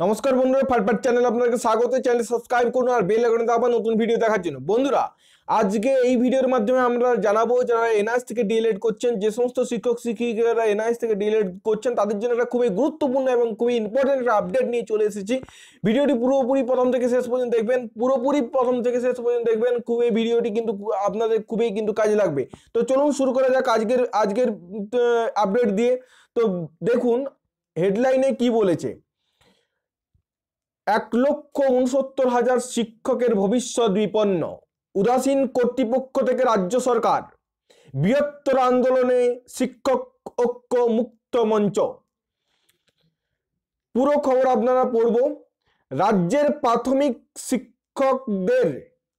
নমস্কার বন্ধুরা, ফাটফাট চ্যানেল আপনাদেরকে স্বাগত। চ্যানেল সাবস্ক্রাইব করুন আর বেল আইকনে দাবান নতুন ভিডিও দেখার জন্য। বন্ধুরা, আজকে এই ভিডিওর মাধ্যমে আমরা জানাবো যারা এনআইএস থেকে ডিএলএড করছেন, যে সমস্ত শিক্ষক শিক্ষিকারা এনআইএস থেকে ডিএলএড করছেন তাদের জন্য একটা খুবই গুরুত্বপূর্ণ এবং খুবই ইম্পর্টেন্ট একটা আপডেট নিয়ে চলে এসেছি। ভিডিওটি পুরোপুরি প্রথম থেকে শেষ পর্যন্ত দেখবেন, খুবই ভিডিওটি কিন্তু আপনাদের খুবই কিন্তু কাজে লাগবে। তো চলুন শুরু করা যাক আজকের আপডেট দিয়ে। তো দেখুন হেডলাইনে কি বলেছে। 1,69,000 শিক্ষকের ভবিষ্যৎ বিপন্ন, উদাসীন কর্তৃপক্ষ থেকে রাজ্য সরকার, বৃহত্তর আন্দোলনে শিক্ষক ঐক্য মুক্ত মঞ্চ। পুরো খবর আপনারা পড়ব। রাজ্যের প্রাথমিক শিক্ষকদের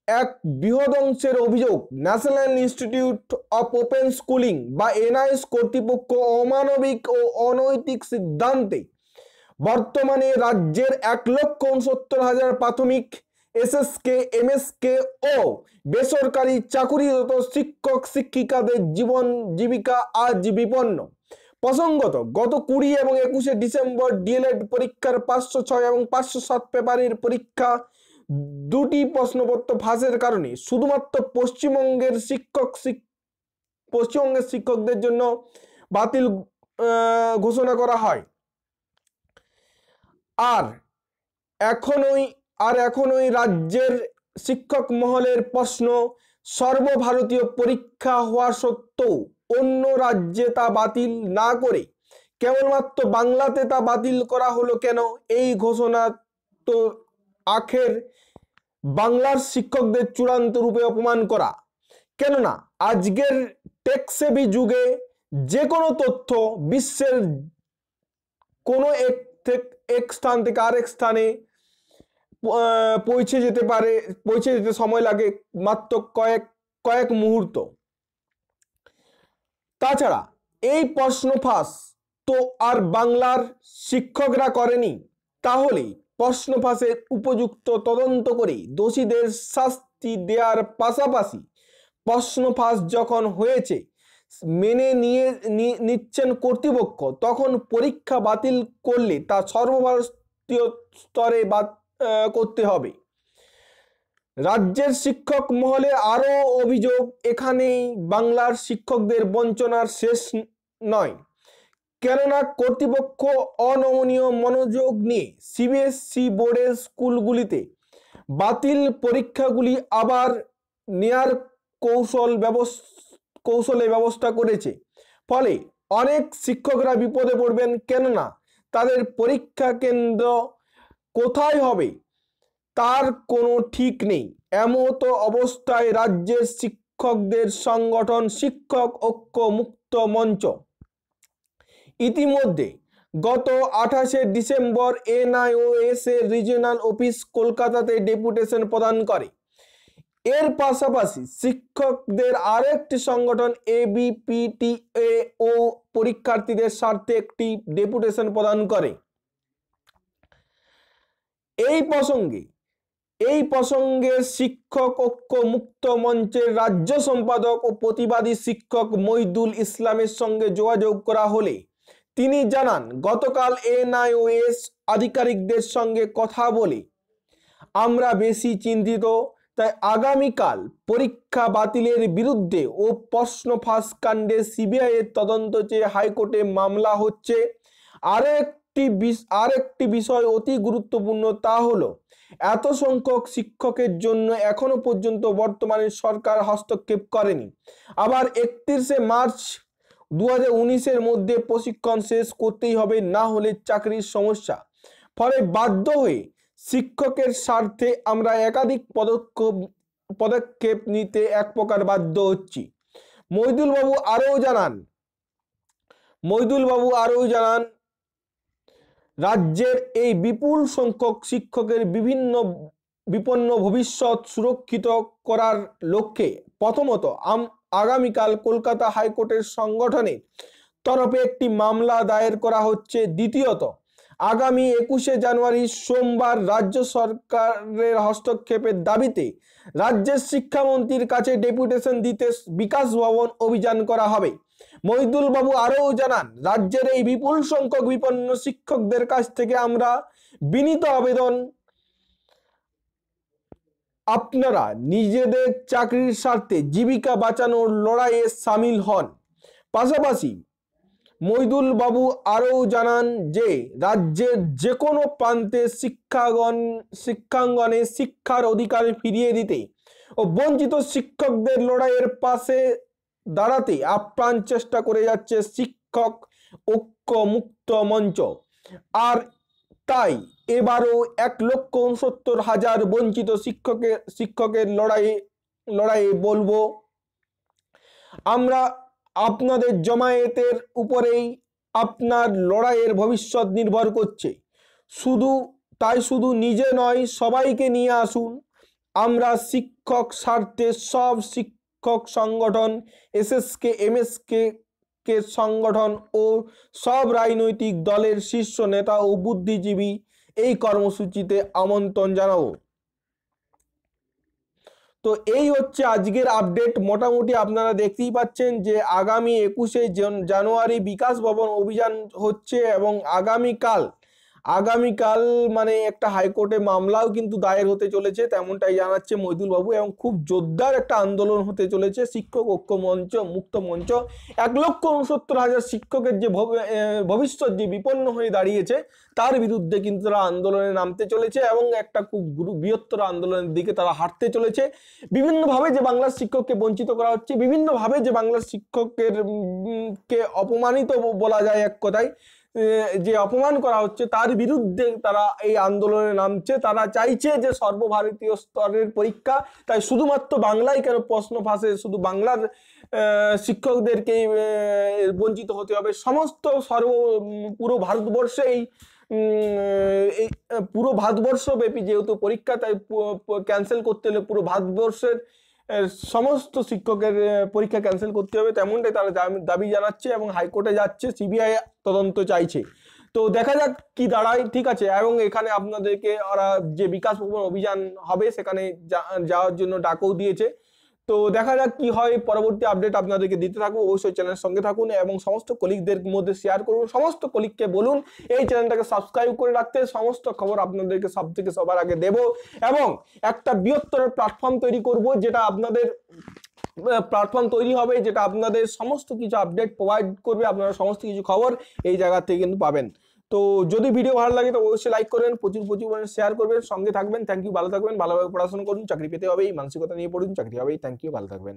এক বৃহৎ অংশের অভিযোগ, national institute of open schooling বা এনআইএস কর্তৃপক্ষ অমানবিক ও অনৈতিক সিদ্ধান্তে বর্তমানে রাজ্যের 1,69,000 প্রাথমিক, এসএসকে, এমএসকে ও বেসরকারি চাকুরিরত শিক্ষক শিক্ষিকাদের জীবন জীবিকা আজ বিপন্ন। প্রসঙ্গত, গত 20 এবং 21 ডিসেম্বর ডিএলএড পরীক্ষার 506 এবং 507 পেপারের পরীক্ষা দুটি প্রশ্নপত্র ফাঁসের কারণে শুধুমাত্র পশ্চিমবঙ্গের শিক্ষকদের জন্য বাতিল ঘোষণা করা হয়। আর এখনোই রাজ্যের শিক্ষক মহলের প্রশ্ন, সর্বভারতীয় পরীক্ষা হওয়া সত্ত্বেও অন্য রাজ্যে তা বাতিল না করে কেবলমাত্র বাংলাতে তা বাতিল করা হলো কেন? এই ঘোষণা তো আখের বাংলার শিক্ষকদের চূড়ান্ত রূপে অপমান করা। কেননা আজকের টেকসেভি যুগে যে কোনো তথ্য বিশ্বের কোনো এক স্থান থেকে আরেক স্থানে পৌঁছে যেতে সময় লাগে মাত্র কয়েক মুহূর্ত। তাছাড়া এই প্রশ্ন ফাঁস তো আর বাংলার শিক্ষকরা করেনি, তাহলে প্রশ্ন ফাঁসের উপযুক্ত তদন্ত করে দোষীদের শাস্তি দেওয়ার পাশাপাশি প্রশ্ন ফাঁস যখন হয়েছে মেনে নিচ্ছেন কর্তৃপক্ষ, তখন পরীক্ষা বাতিল করলে তা সর্বভারতীয় স্তরে করতে হবে। রাজ্যের শিক্ষক মহলে আরো অভিযোগ, এখানেই বাংলার শিক্ষকদের বঞ্চনার শেষ নয়। কেননা কর্তৃপক্ষ অনমনীয় মনোযোগ নিয়ে সিবিএসই বোর্ডের স্কুলগুলিতে বাতিল পরীক্ষাগুলি আবার নেয়ার কৌশলে ব্যবস্থা করেছে। ফলে অনেক শিক্ষকরা বিপদে পড়বেন, কেননা তাদের পরীক্ষা কেন্দ্র কোথায় হবে তার কোনো ঠিক নেই। এমত অবস্থায় রাজ্যের শিক্ষকদের সংগঠন শিক্ষক ঐক্য মুক্ত মঞ্চ ইতিমধ্যে গত 28 ডিসেম্বর এনআইওএস এর রিজিওনাল অফিস কলকাতাতে ডেপুটেশন প্রদান করে। এর পাশাপাশি শিক্ষকদের আরেকটি সংগঠন এবিপিটিএ ও পরীক্ষার্থীদের স্বার্থে একটি ডেপুটেশন প্রদান করে। এই প্রসঙ্গে শিক্ষক ঐক্য মুক্ত মঞ্চের রাজ্য সম্পাদক ও প্রতিবাদী শিক্ষক মইদুল ইসলামের সঙ্গে যোগাযোগ করা হলে তিনি জানান, গতকাল এনআইওএস আধিকারিকদের সঙ্গে কথা বলে আমরা বেশি চিন্তিত, তাই আগামীকাল পরীক্ষা বাতিলের বিরুদ্ধে ও প্রশ্ন ফাঁস কাণ্ডে সিবিআই এর তদন্ত চেয়ে হাইকোর্টে মামলা হচ্ছে। আরেকটি বিষয় অতি গুরুত্বপূর্ণ, তা হলো এত সংখ্যক শিক্ষকের জন্য এখনো পর্যন্ত বর্তমানে সরকার হস্তক্ষেপ করেনি। আবার 31 মার্চ 2019 মধ্যে প্রশিক্ষণ শেষ করতেই হবে, না হলে চাকরির সমস্যা। ফলে বাধ্য হয়ে শিক্ষকের স্বার্থে আমরা একাধিক পদক্ষেপ নিতে এক প্রকার বাধ্য হচ্ছি। মইদুল বাবু আরও জানান, রাজ্যের এই বিপুল সংখ্যক শিক্ষকের বিপন্ন ভবিষ্যৎ সুরক্ষিত করার লক্ষ্যে প্রথমত আগামীকাল কলকাতা হাইকোর্টের সংগঠনের তরফে একটি মামলা দায়ের করা হচ্ছে। দ্বিতীয়ত, আগামী 21 জানুয়ারি সোমবার রাজ্য সরকারের হস্তক্ষেপের দাবিতে রাজ্যের শিক্ষামন্ত্রীর কাছে ডেপুটেশন দিতে বিকাশ ভবন অভিযান করা হবে। মহিদুল বাবু আরও জানান, রাজ্যের এই বিপুল সংখ্যক বিপন্ন শিক্ষকদের কাছ থেকে আমরা বিনীত আবেদন, আপনারা নিজেদের চাকরির স্বার্থে জীবিকা বাঁচানোর লড়াইয়ে সামিল হন। পাশাপাশি মহিদুল বাবু আরও জানান যে রাজ্যের যে কোনো প্রান্তে শিক্ষাঙ্গনে শিক্ষার অধিকার ফিরিয়ে দিতে ও বঞ্চিত শিক্ষকদের লড়াইয়ের পাশে দাঁড়াতে আপ্রাণ চেষ্টা করে যাচ্ছে শিক্ষক ঐক্য মুক্ত মঞ্চ। আর তাই এবারও 1,69,000 বঞ্চিত শিক্ষকের লড়াইয়ে বলবো, আমরা আপনাদের জমায়েতের উপরেই আপনার লড়াইয়ের ভবিষ্যৎ নির্ভর করছে। শুধু নিজে নয়, সবাইকে নিয়ে আসুন। আমরা শিক্ষক স্বার্থে সব শিক্ষক সংগঠন, এসএসকে এমএসকে সংগঠন ও সব রাজনৈতিক দলের শীর্ষ নেতা ও বুদ্ধিজীবী এই কর্মসূচিতে আমন্ত্রণ জানাবো। তো এই হচ্ছে আজকের আপডেট। মোটামুটি আপনারা দেখতেই পাচ্ছেন যে আগামী 21শে জানুয়ারি বিকাশ ভবন অভিযান হচ্ছে এবং আগামীকাল মানে একটা হাইকোর্টে মামলাও কিন্তু দায়ের হতে চলেছে, তেমনটাই জানাচ্ছে মহিদুল বাবু। এবং খুব জোরদার একটা আন্দোলন হতে চলেছে। শিক্ষক ঐক্য মঞ্চ, মুক্ত মঞ্চ 1,69,000 শিক্ষকের যে ভবিষ্যৎ যে বিপন্ন হয়ে দাঁড়িয়েছে তার বিরুদ্ধে কিন্তু তারা আন্দোলনে নামতে চলেছে এবং একটা খুব বৃহত্তর আন্দোলনের দিকে তারা হাঁটতে চলেছে। বিভিন্নভাবে যে বাংলার শিক্ষককে বঞ্চিত করা হচ্ছে, বিভিন্নভাবে যে বাংলার কে অপমানিত বলা যায়, এক কথায় যে অপমান করা হচ্ছে, তার বিরুদ্ধে তারা এই আন্দোলনে নামছে। তারা চাইছে যে সর্বভারতীয় স্তরের পরীক্ষা, তাই শুধুমাত্র বাংলায় কেন প্রশ্ন ফাঁসে, শুধু বাংলার শিক্ষকদেরকেই বঞ্চিত হতে হবে। সমস্ত পুরো ভারতবর্ষেই পুরো ভারতবর্ষব্যাপী যেহেতু পরীক্ষা, তাই ক্যান্সেল করতে হলে পুরো ভারতবর্ষের সমস্ত শিক্ষকের পরীক্ষা ক্যান্সেল করতে হবে, তেমনটাই তারা দাবি জানাচ্ছে এবং হাইকোর্টে যাচ্ছে, সিবিআই তদন্ত চাইছে। তো দেখা যাক কি দাঁড়ায়, ঠিক আছে। এবং এখানে আপনাদেরকে ওরা যে বিকাশ ভবন অভিযান হবে সেখানে যাওয়ার জন্য ডাকও দিয়েছে। তো দেখা যাক কি হয়, পরবর্তী আপডেট আপনাদেরকে দিতে থাকবো। অবশ্যই চ্যানেলের সঙ্গে থাকুন এবং সমস্ত কলিগদের মধ্যে শেয়ার করুন। সমস্ত কলিগকে বলুন এই চ্যানেলটাকে সাবস্ক্রাইব করে রাখতে। সমস্ত খবর আপনাদেরকে সবার আগে দেব এবং একটা বৃহত্তর প্ল্যাটফর্ম তৈরি করব, যেটা আপনাদের প্ল্যাটফর্ম তৈরি হবে, যেটা আপনাদের সমস্ত কিছু আপডেট প্রোভাইড করবে। আপনারা সমস্ত কিছু খবর এই জায়গা থেকে কিন্তু পাবেন। তো যদি ভিডিও ভালো লাগে তো অবশ্যই লাইক করবেন, প্রচুর পরিমাণে শেয়ার করবেন, সঙ্গে থাকবেন। থ্যাংক ইউ, ভালো থাকবেন, ভালোভাবে পড়াশোনা করুন, চাকরি পেতে হবে এই মানসিকতা নিয়ে পড়ুন, চাকরি হবেই। থ্যাংক ইউ, ভালো থাকবেন।